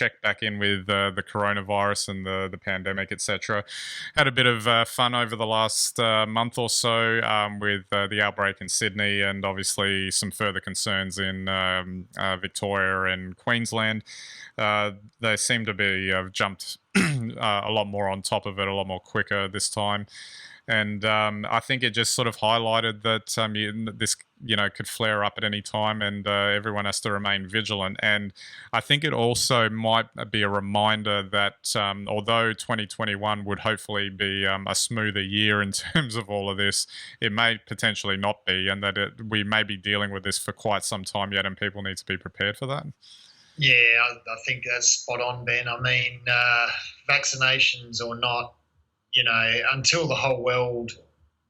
check back in with the coronavirus and the pandemic, etc. Had a bit of fun over the last month or so with the outbreak in Sydney, and obviously some further concerns in Victoria and Queensland. They seem to be jumped a lot more on top of it, a lot more quicker this time. And I think it just sort of highlighted that this, could flare up at any time, and everyone has to remain vigilant. And I think it also might be a reminder that although 2021 would hopefully be a smoother year in terms of all of this, it may potentially not be, and that we may be dealing with this for quite some time yet, and people need to be prepared for that. Yeah, I think that's spot on, Ben. I mean, vaccinations or not, until the whole world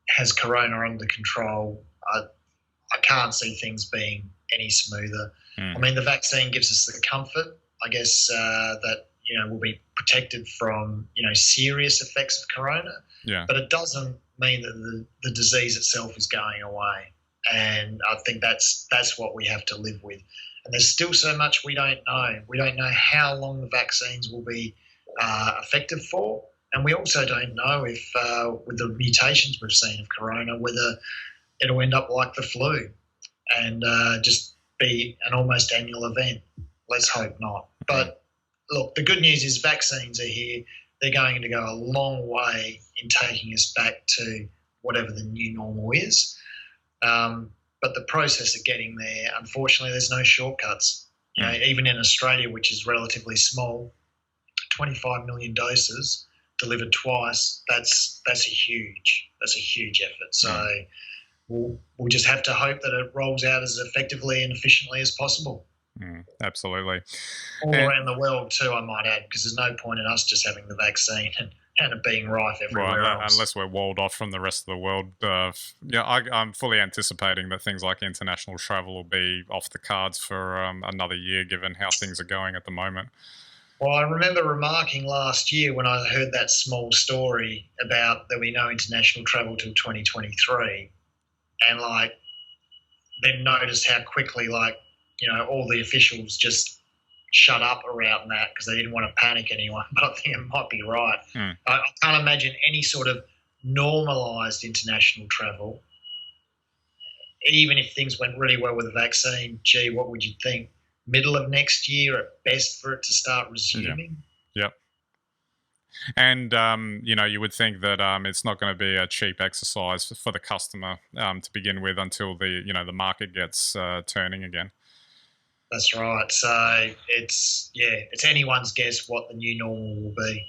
has corona under control, I can't see things being any smoother. I mean, the vaccine gives us the comfort, I guess, that, we'll be protected from, serious effects of corona. Yeah. But it doesn't mean that the disease itself is going away. And I think that's what we have to live with. And there's still so much we don't know. We don't know how long the vaccines will be effective for. And we also don't know if, with the mutations we've seen of corona, whether it'll end up like the flu and just be an almost annual event. Let's hope not. But look, the good news is vaccines are here. They're going to go a long way in taking us back to whatever the new normal is. But the process of getting there, unfortunately, there's no shortcuts. Even in Australia, which is relatively small, 25 million doses delivered twice. That's a huge effort. So we'll just have to hope that it rolls out as effectively and efficiently as possible. Absolutely. All around the world too, I might add, because there's no point in us just having the vaccine and it being rife everywhere else. Unless we're walled off from the rest of the world. I'm fully anticipating that things like international travel will be off the cards for another year, given how things are going at the moment. Well, I remember remarking last year when I heard that small story about there'll be no international travel till 2023, and then noticed how quickly all the officials just shut up around that because they didn't want to panic anyone. But I think it might be right. I can't imagine any sort of normalised international travel, even if things went really well with the vaccine. Gee, what would you think? Middle of next year at best for it to start resuming? Yep. And, you would think that it's not going to be a cheap exercise for the customer to begin with until the market gets turning again. That's right. So it's anyone's guess what the new normal will be.